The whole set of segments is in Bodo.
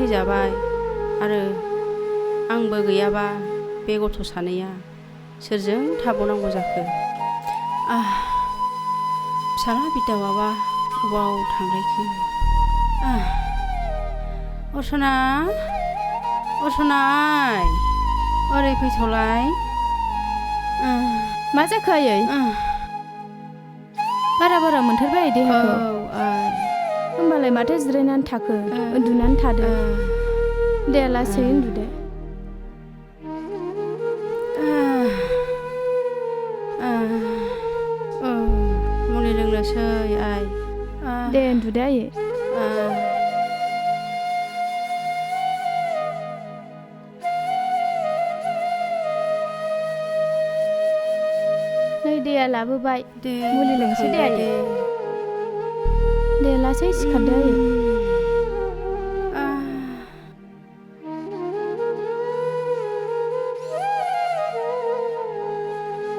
थैजाबाय आरो आंबो गैयाबा बे गथ' सानैया सोरजों थाबावनांगौ जाखो फिसाला बिदावाबा अबाव थांलायखो अरसनाय ओरै फैथ'लाय मा जाखो आयै बारा मोनथारबाय देहाखौ होमबालाय माथो जिरायनानै थाखो उन्दुनानै थादो दे लासै उन्दुदो मुलि लोंनोसै आइ दे उन्दुदो आयै नै दैया लाबोबाय मुलि लोंसै दे आयै दे लासै सिखारदो आयै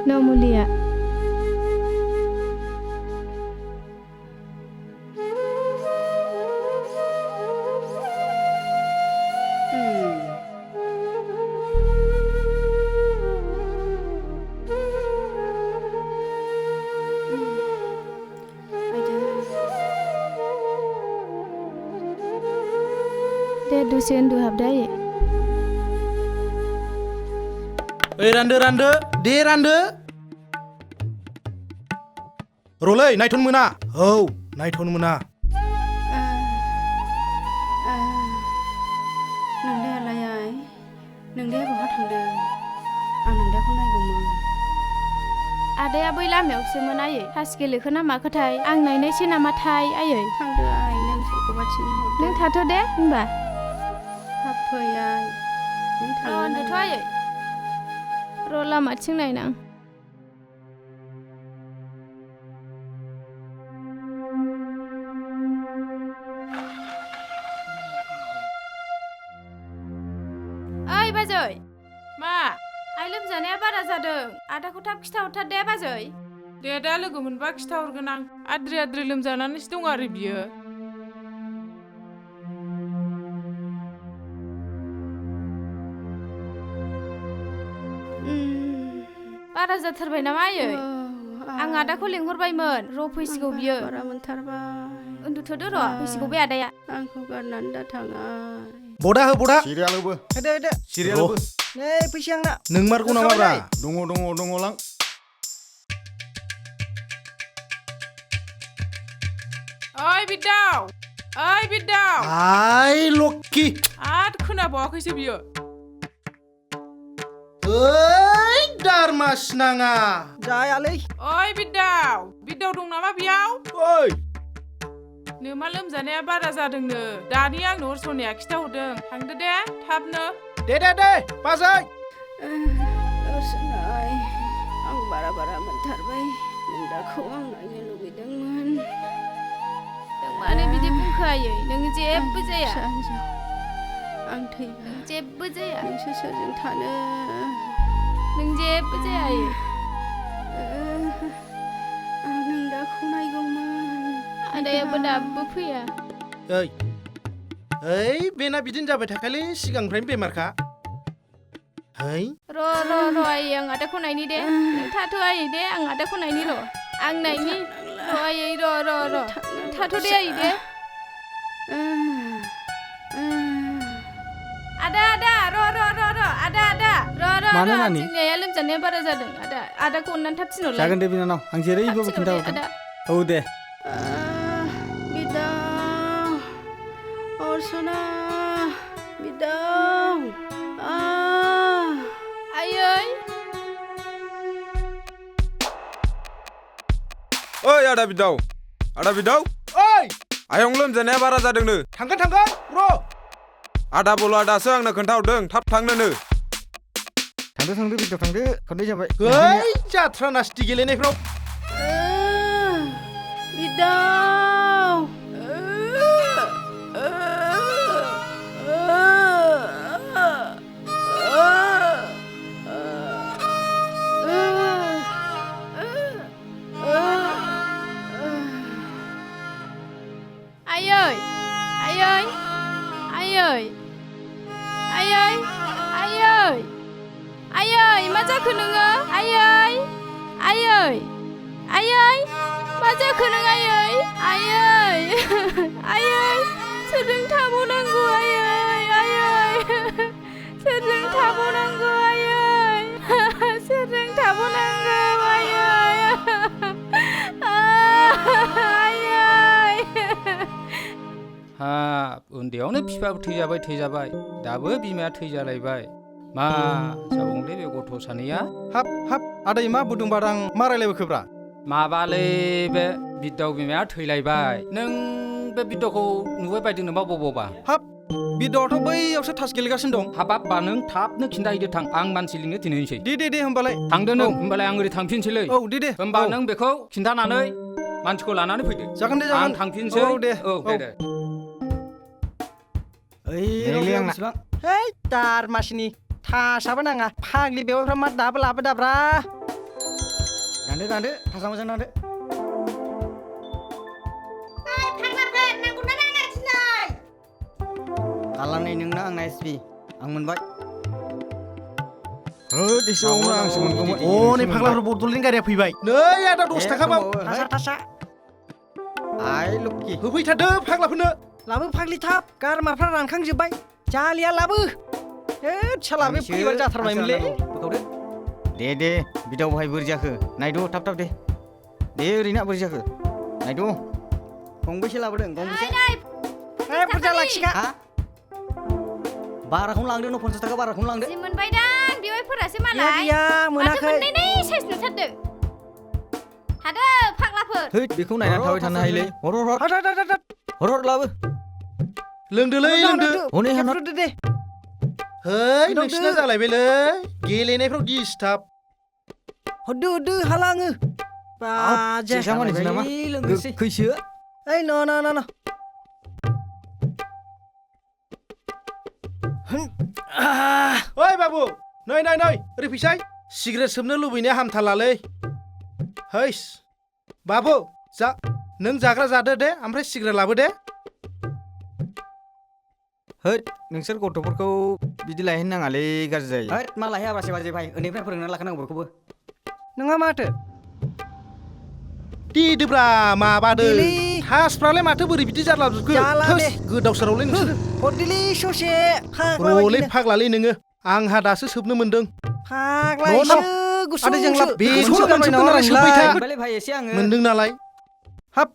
न' मुलिया दे दसे उन्दुहाबदो आयै ओइ रानदो दे रानदो रलै नायथ'नो मोना औ नायथ'नो मोना नोंदायालाय आइ नोंदाया बहा थांदों आं नोंदाखौ नायगौमोन आदाया बै लामायावसोमोन आयै थास गेलेखो ना माखोथाय आं नायनायसै नामाथाय आयै थांदो आइ नों सोरखौबा थिनहरदो नों थाथ' दे होनबा थाब फै आइ नों थांनो उन्दुथ' आयै र' लामाथिं नायनां ओइ बाजै मा आइ लोमजानाया बारा जादों आदाखौ थाब खिथाहरथार दे बाजै दे दा लोगो मोनबा खिथाहरगोन आं आद्रि लोमजानानैसो दं आरो बियो बारा जाथारबाय नामा आयै आं आदाखौ लेंहरबायमोन र' फैसिगौ बियो बारा मोनथारबाय उन्दुथ'दो र' फैसिगौ बे आदाया आंखौ गारनानै दा थाङा बदा हो बदा सिरियालबो होदो सिरियालबो नै फैसा आंना नों मारगौ नामाब्रा दङ लां ओइ बिदाव आइ लक्की आद खोनाबावाखैसो बियो ओइ दारमा सिनाङा जायालै ओइ बिदाव दं नामा बेयाव ओइ नोमा लोमजानाया बारा जादोंनो दानि आंनो अरसनाया खिथाहरदों थांदो दे थाबनो दे बाजै अरसनाय आं बारा मोनथारबाय नोंदाखौ आं नायनो लुबैदोंमोन नों मानो बिदि बुंखो आयै नों जेबो जाया आं थैबा जेबो जाया नोंसो सोरजों थानो नों जेबो जाया आयै आं नोंदाखौ नायगौमोन आदायाबो दाबो फैया ओइ बेना बिदिनो जाबाय थाखायलै सिगांनिफ्रायनो बेमारखा र' आयै आं आदाखौ नायनि दे नों थाथ' आयै दे आं आदाखौ नायनि र' आं नायनि र' आयै र' थाथ' दे आयै दे आदा मानो नानि जोंनि आइया लोमजानाया बारा जादों आदाखौ अननानै थाब थिनहरलाय जागोन दे बिनानाव आं जेरैबो खिन्थाहरगोन औ दे बिदाव अरसना बिदाव आयै ओइ आदा बिदाव ओइ आयं लोमजानाया बारा जादोंनो थांगोन र' आदा बल आदासो आंनो खोन्थाहरदों थाब थांनोनो थांदो बिदाव थांदो खननै जाबाय ओइ जाथ्रा नासथि गेलेनायफ्राव बिदाव आयै मा जाखो नोङो आयै आयै आयै मा जाखो नों आयै आयै आयै सोरजों थाबावनांगौ आयै आयै सोरजों थाबावनांगौ आयै सोरजों थाबावनांगौ आयै आयै हाब उन्दैयावनो बिफाबो थैजाबाय दाबो बिमाया थैजालायबाय मा जाबावंलै बे गथ' सानैया हाब आदै मा बुदुं बादां मा रायलायबोखोब्रा माबालै बे बिद्दाव बिमाया थैलायबाय नों बे बिद्दावखौ नुबाय बायदों नामा बबावबा हाब बिदावथ' बैयावसो थास गेलेगासिनो दं हाबाबा नों थाबनो खिन्थाहैदो थां आं मानसि लिंनो थिनहैनोसै दे होमबालाय थांदो नों होमबालाय आं ओरै थांफिनसैलै औ दे होमबा नों बेखौ खिन्थानानै मानसिखौ लानानै फैदो जागोन दे आं थांफिनसै औ दे ओइ बेसेबां है दार मासिनि थासाबो नाङा फाग्लि बेवाइफ्रा मा दाबो लाबोदाब्रा दान्दो थासा मोजां दान्दो खालामनाय नोंना आंना एसपि आं मोनबाय आंसो मोनगौमोन नै फाग्लाफोर बदलनि गारिया फैबाय नै आदा 10 थाखा बाव थासा आइ लक्की होफैथारदो फाग्लाफोरनो लाबो फाग्लि थाब गारमाफ्रा रानखांजोब्बाय जालिया लाबो साला बे फैबार जाथारबायमोनलै दे बिदाव भाई बोरै जाखो नायद' थाब दे ओरैना बोरै जाखो नायद' गंबेसे लाबोदों गंबेसे बुरजा लाखिखा बाराखौनो लांदो न 50 थाखा बाराखौनो लांदो जि मोनबायदां बेवाइफोरासो मालाय गैया मोनाखै मोननै साइज नुथारदों थादो फाग्लाफोर है बेखौ नायनानै थाबाय थानो हायोलै हर लाबो लोंदोलै लोंदो हनै हानहरदो दे है नोंसिना जालायबायलै गेलेनायफ्राव डिस्टार्ब हरदो हाला आङो बाजे लोंनोसै खैसो ओइ न ओइ बाबु नै ओरै फैसाय सिगारेट सोबनो लुबैनाया हामथारलालै हैस बाबु नों जाग्रा जादो दे ओमफ्राय सिगारेट लाबो दे होद नोंसोर गथ'फोरखौ बिदि लायहैनो नाङालै गाज्रि जायो होद मा लायहैयाबासो बाजै भाई उन्दैनिफ्राय फोरोंनानै लाखानांगौ बेखौबो नोंहा माथो देदोब्रा माबादो थासफ्रालाय माथो बोरै बिदि जारलाजोबखो गोदाव सोरावलै नोंसोर हरदिलै ससे र'लै फाग्लालै नोङो आंहा दासो सोबनो मोनदों मोनदों नालाय हाब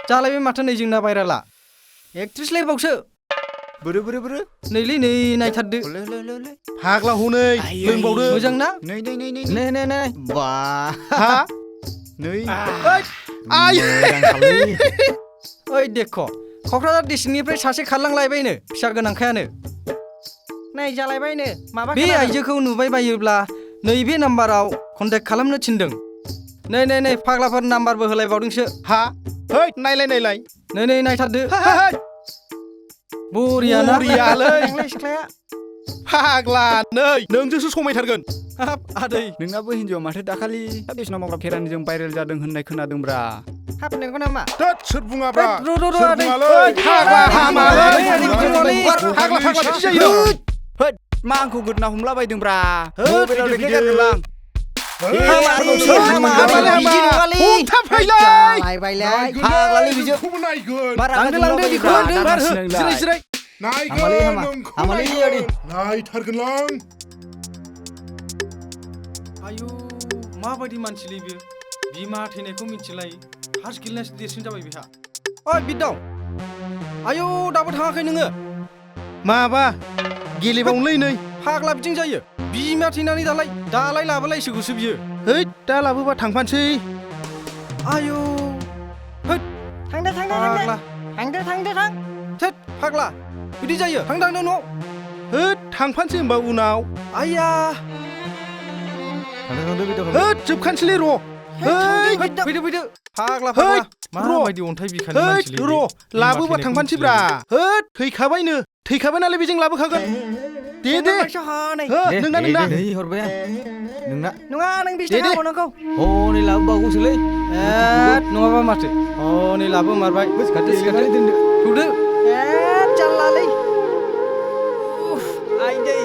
जालायबाय माथो नै जोंना भाइराला एक्ट्रिस लायबावसो बोरो नैलै नै नायथारदो फाग्ला हनै लोंबावदो मोजां ना नै बा हा नै ओइ देख क'क्राझार डिस्ट्रिक्टनिफ्राय सासे खारलांलायबायनो फिसा गोनांखायानो नाय जालायबायनो माबा बे आइजोखौ नुबाय बायोब्ला नैबे नाम्बाराव कन्टेक्ट खालामनो थिनदों नै फाग्लाफोर नाम्बारबो होलायबावदोंसो हा है नायलाय नै नायथारदो बरियालै सिख्लाया फाग्ला नै नोंजोंसो समायथारगोन हाब आदै नोंनाबो हिन्जावा माथो दाखालि बिसना मावग्रा फेरानिजों भाइरेल जादों होननाय खोनादोंब्रा हाब नोंखौ नामा सोर बुङाब्रा मा आंखौ गोदना हमला बायदोंब्रा मबाइलाव देखायगारदोंलां आयु माबायदि मानसिलै बे बिमा थैनायखौ मिथिलायो थास गेलेनायसो देरसिन जाबाय बेहा ओइ बिदाव आयु दाबो थाङाखै नोङो माबा गेलेबावनोलै नै फाग्ला बिदिनो जायो बिमा थैनानै दालाय लाबोलायसोगौसो बियो है दा लाबोबा थांफानोसै आयु थांदो थोद फाग्ला बिदि जायो थांदो न'आव थांफानोसै होनबा उनाव आइया जोबखानोसैलै र' फैदो फाग्ला माबायदि अन्थाइ बिखानि मानसिलै र' लाबोबा थांफानोसैब्रा थैखाबाय नालाय बेजों लाबोखागोन दे नोंना नै हरबाय आं नोंना नङा नों 20 थाखा हरनांगौ हनै लाबोबावगौसोलै नङाबा माथो हनै लाबोमारबाय दोनदो थुदो जाल्लालै आइदै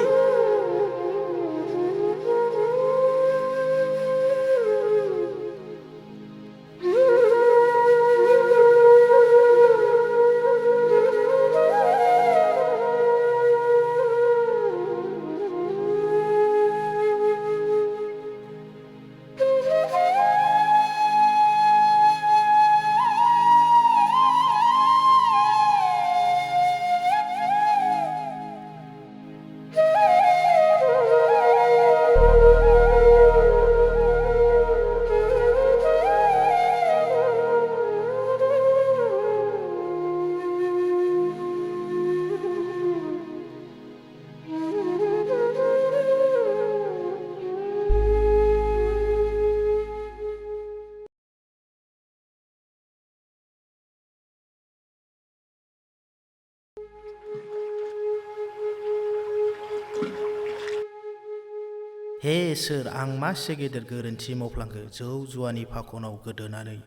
हे सोर आं मासे गेदेर गोरोन्थि मावफ्लांखो जौ जुवानि फाखनाव गोदोनानै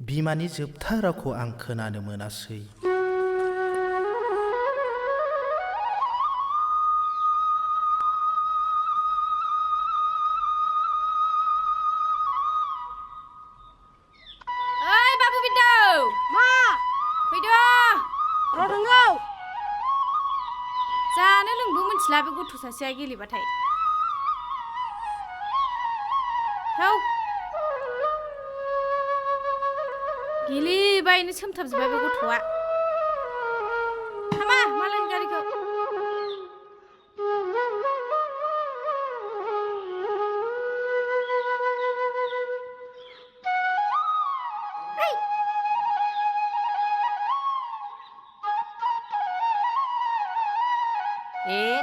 बिमानि जोबथा रावखौ आं खोनानो मोनासै। ओइ बाबु बिदौ मा फैदो र'दोंगौ जानो लोंबो मिथिला बे गथ' सासेया गेलेबाथाय थौ गेलेबायनो सोमथाबजोब्बाय बे गथ'आ थामा मालायनि गारिखौ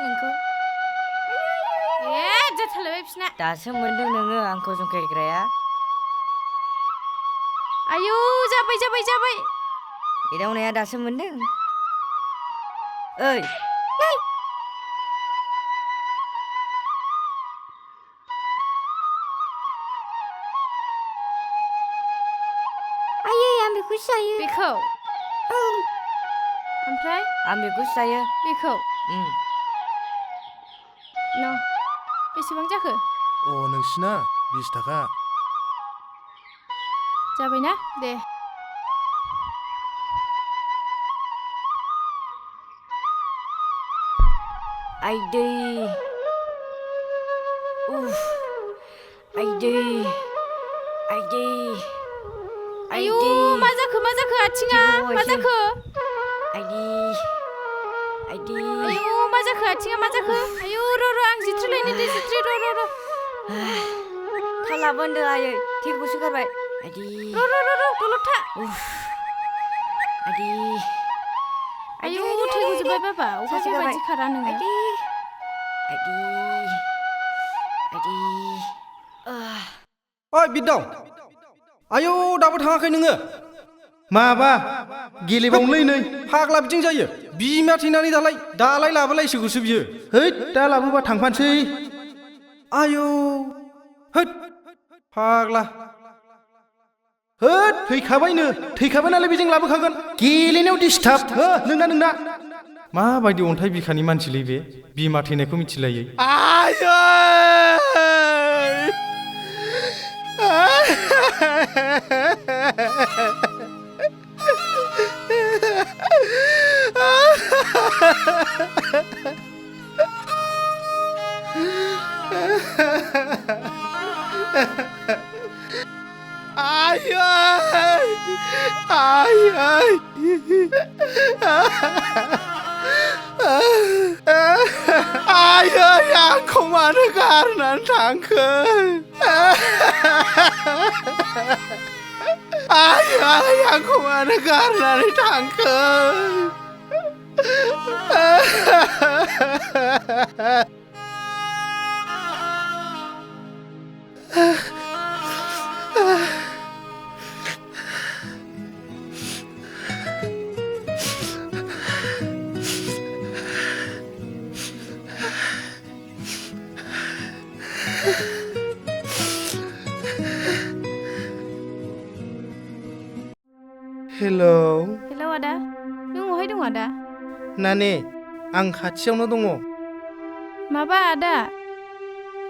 नोंखौ जाथारलायबाय बिसिना दासो मोनदों नोङो आंखौ जंखायग्राया आयौ जाबाय जाबाय जाबाय एदावनाया दासो मोनदों ओइ आयै आं बेखौसो जायो बेखौ ओमफ्राय आं बेखौसो जायो बेखौ न' बेसेबां जाखो नोंसिना 20 थाखा जाबायना दे आइदै उफ आइदै आइदै आयौ मा जाखो आथिङा मा जाखो आइदै आइदै आयौ मा जाखो आथिङा मा जाखो आयौ र' आं जिथ्रिलायनो दे जिथ्रि र' थाला बोन्दो आयै थैखौसो गारबाय आइदै र' दलद था आइदै आयौ थै गजोब्बाय बाबा अखासो बायदि खारा नोङो आइदै ओइ बिदाव आयौ दाबो थाङाखै नोङो माबा गेलेबावनोलै नै फाग्ला बिदिं जायो बिमाया थैनानै दालाय लाबोलायसिगौसो बियो हैद दा लाबोबा थांफानोसै आयौ हैद फाग्ला होद थैखाबाय नालाय बेजों लाबोखागोन गेलेनायाव डिस्टार्ब नोंना माबायदि अन्थाइ बिखानि मानसिलै बे बिमा थैनायखौ मिथिलायै आयै आंखौ मानो गारनानै थांखो आयै आंखौ मानो गारनानै थांखो हेलौ आदा नों अहाय दं आदा नाने आं खाथियावनो दङ माबा आदा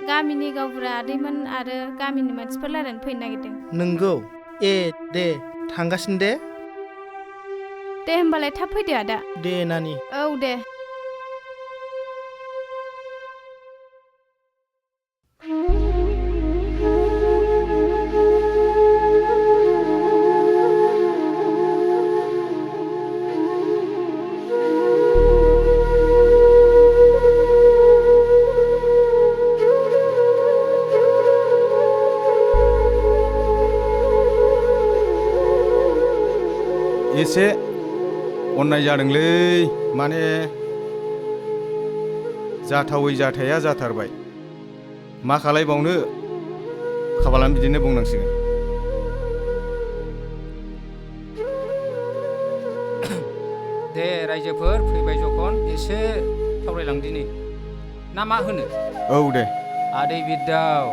गामिनि गावबुरा आदैमोन आरो गामिनि मानसिफोर रायलायनो फैनो नागिरदों नंगौ दे थांगासिनो दे होमबालाय थाब फैदो आदा दे नानि औ दे एसे अन्नाय जादोंलै माने जाथावै जाथाया जाथारबाय मा खालायबावनो खाफालानो बिदिनो बुंनांसिगोन दे रायजोफोर फैबाय जखन एसे सावरायलांदिनि ना मा होनो औ दे आदै बिदाव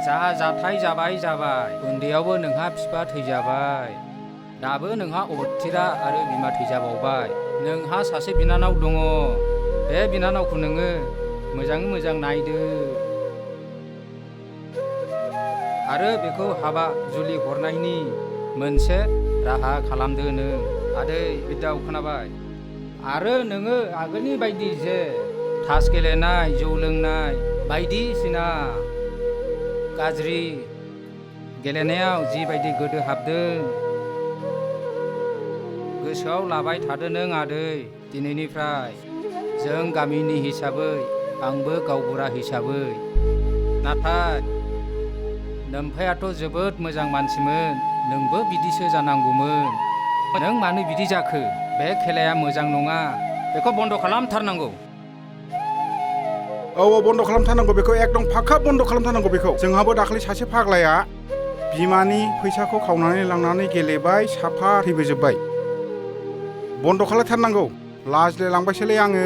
जा जाथाय जाबाय उन्दैयावबो नोंहा बिफा थैजाबाय दाबो नोंहा अबथिरा आरो बिमा थैजाबावबाय नोंहा सासे बिनानाव दङ बे बिनानावखौ नोङो मोजाङै मोजां नायदो आरो बेखौ हाबा जुलि हरनायनि मोनसे राहा खालामदो नों आदै बिदाव खोनाबाय आरो नोङो आगोलनि बायदि जे तास गेलेनाय जौ लोंनाय बायदिसिना गाज्रि गेलेनायाव जिबायदि गोदो हाबदों गोसोआव लाबाय थादो नों आदै दिनैनिफ्राय जों गामिनि हिसाबै आंबो गावबुरा हिसाबै नाथाय नोम्फायाथ' जोबोद मोजां मानसिमोन नोंबो बिदिसो जानांगौमोन नों मानो बिदि जाखो बे खेलाया मोजां नङा बेखौ बन्द' खालामथारनांगौ औ बन्द' खालामथारनांगौ बेखौ एकदम फाक्का बन्द' खालामथारनांगौ बेखौ जोंहाबो दाखालि सासे फाग्लाया बिमानि फैसाखौ खावनानै लांनानै गेलेबाय साफा थैबोजोब्बाय बन्द' खालामथारनांगौ लाजिलायलांबायसोलै आङो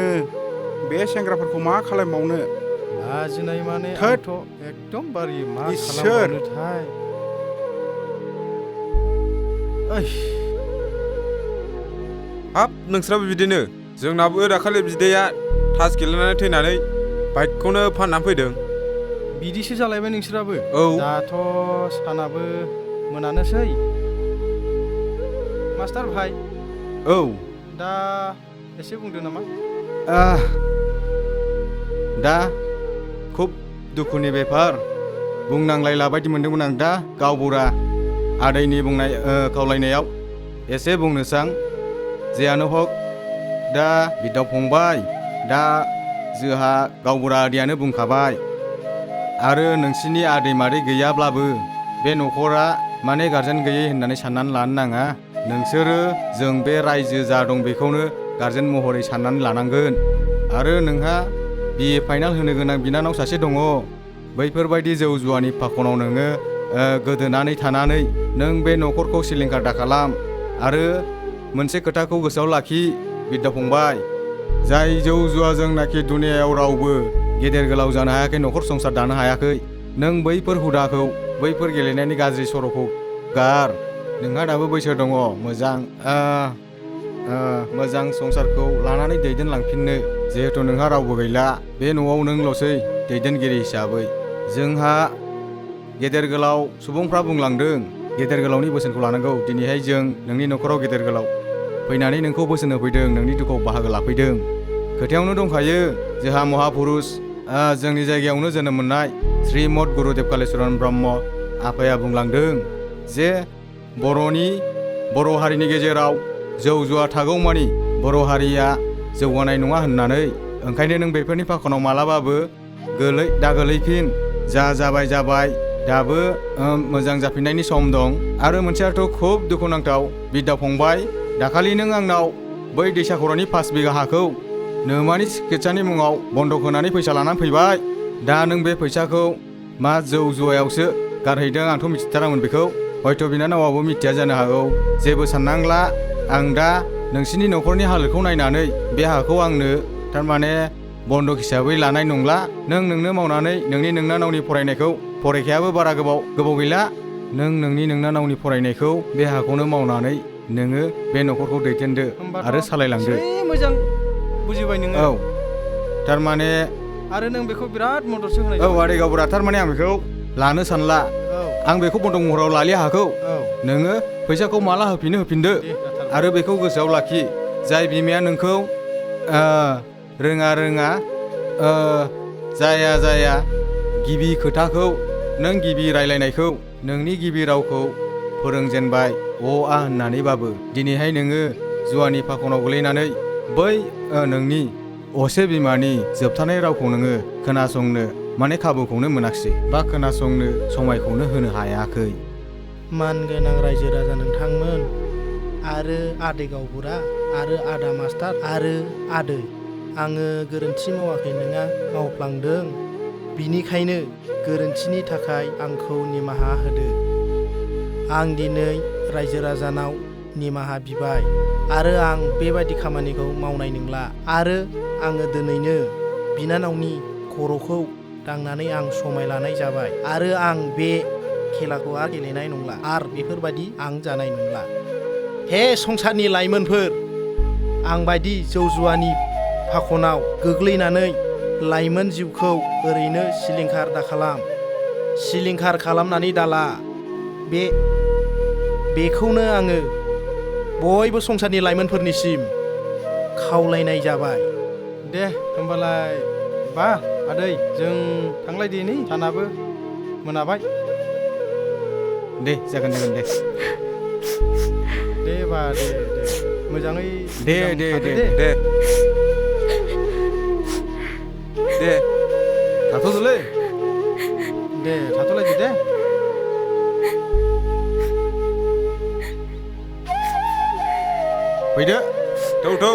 बे सेंग्राफोरखौ मा खालामबावनो लाजिनाय माने थोद एकदमबारे मा इसोर खालामबावनोथाय हाब नोंस्राबो बिदिनो जोंनाबो दाखालि बिदैया तास गेलेनानै थैनानै बाइकखौनो फाननानै फैदों बिदिसो जालायबाय नोंसोराबो औ दाथ' सानाबो मोनानोसै मास्टार भाइ औ दा एसे बुंदो नामा दा खुब दुखुनि बेफार बुंनांलायला बायदि मोनदोंमोन आं दा गावबुरा आदैनि बुंनाय खावलायनायाव एसे बुंनोसां जेयानो हक दा बिदा फंबाय दा जोंहा गावबुरा आदैयानो बुंखाबाय आरो नोंसिनि आदै मादै गैयाब्लाबो बे न'खरा माने गारजेन गैयै होननानै साननानै लानो नाङा नोंसोरो जों बे रायजो जा दं बेखौनो गारजेन महरै साननानै लानांगोन आरो नोंहा BA फाइनाल होनो गोनां बिनानाव सासे दङ बैफोरबायदि जौ जुवानि फाखनाव नोङो गोदोनानै थानानै नों बे न'खरखौ सिलिंखार दाखालाम आरो मोनसे खोथाखौ गोसोआव लाखि बिदा फंबाय जाय जौ जुवाजोंनाखि दुनियायाव रावबो गेदेर गोलाव जानो हायाखै न'खर संसार दानो हायाखै नों बैफोर हुदाखौ बैफोर गेलेनायनि गाज्रि सर'खौ गार नोंहा दाबो बैसो दङ मोजां संसारखौ लानानै दैदेनलांफिननो जिहेथु नोंहा रावबो गैला बे न'आव नोंल'सै दैदेनगिरि हिसाबै जोंहा गेदेर गोलाव सुबुंफ्रा बुंलांदों गेदेर गोलावनि बोसोनखौ लानांगौ दिनैहाय जों नोंनि न'खराव गेदेर गोलाव फैनानै नोंखौ बोसोन होफैदों नोंनि दुखुआव बाहागो लाफैदों खोथायावनो दंखायो जोंहा महापुरुष जोंनि जायगायावनो जोनोम मोननाय श्रीमद गुरुदेव कालीचरण ब्रह्म आफाया बुंलांदों जे बर' हारिनि गेजेराव जौ जुवा थागौमानि बर' हारिया जौगानाय नङा होननानै ओंखायनो नों बेफोरनि फाखनाव मालाबाबो गोलैफिन जा जाबाय दाबो मोजां जाफिननायनि सम दं आरो मोनसेयाथ' खुब दुखुनांथाव बिदा फंबाय दाखालि नों आंनाव बै दैसा खर'नि 5 बिगा हाखौ नोमानि सिकित्सानि मुङाव बन्दक होनानै फैसा लानानै फैबाय दा नों बे फैसाखौ मा जौ जुवायावसो गारहैदों आंथ' मिथिथारामोन बेखौ हयथ' बिनानावाबो मिथिया जानो हागौ जेबो साननांला आं दा नोंसिनि न'खरनि हालोदखौ नायनानै बे हाखौ आंनो थारमाने बन्दक हिसाबै लानाय नंला नोंनो मावनानै नोंनि नोंनानावनि फरायखायाबो बारा गोबाव गैला नोंनि नोंनानावनि फरायनायखौ बे हाखौनो मावनानै नोङो बे न'खरखौ दैदेनदो आरो सालायलांदो मोजां बुजिबाय नोङो औ थारमाने आरो नों बेखौ बिराद मददसो होनाय औ आदै गावबुरा थारमाने आं बेखौ लानो सानला आं बेखौ बन्दक महराव लालिया हाखौ नोङो फैसाखौ माला होफिनदो आरो बेखौ गोसोआव लाखि जाय बिमाया नोंखौ रोङा जाया गिबि खोथाखौ नों गिबि रायलायनायखौ नोंनि गिबि रावखौ फोरोंजेनबाय आ होननानैबाबो दिनैहाय नोङो जुवानि फाखनाव गोलैनानै बै नोंनि असे बिमानि जोबथानाय रावखौ नोङो खोनासंनो माने खाबुखौनो मोनाखिसै बा खोनासंनो समायखौनो होनो हायाखै मानगोनां रायजो राजा नोंथांमोन आरो आदै गावबुरा आरो आदा मास्टार आरो आदै आङो गोरोन्थि मावाखै नङा मावफ्लांदों बिनिखायनो गोरोन्थिनि थाखाय आंखौ निमाहा होदो आं दिनै रायजो राजानाव निमाहा बिबाय आरो आं बेबायदि खामानिखौ मावनाय नंला आरो आङो दिनैनो बिनानावनि खर'खौ दांनानै आं समाय लानाय जाबाय आरो आं बे खेलाखौ आरो गेलेनाय नंला आरो बेफोरबायदि आं जानाय नंला। हे संसारनि लाइमोनफोर, आं बायदि जौ जुवानि फाखनाव गोग्लैनानै लाइमोन जिउखौ ओरैनो सिलिंखार दाखालाम, सिलिंखार खालामनानै दाला। बेखौनो आङो बयबो संसारनि लाइमोनफोरनिसिम खावलायनाय जाबाय। दे होमबालाय बा आदै जों थांलायदिनि, सानाबो मोनाबाय। दे जागोन दे दे बा दे मोजाङै दे थाथ'दोलै दे थाथ'लायदो दे। फैदो थौ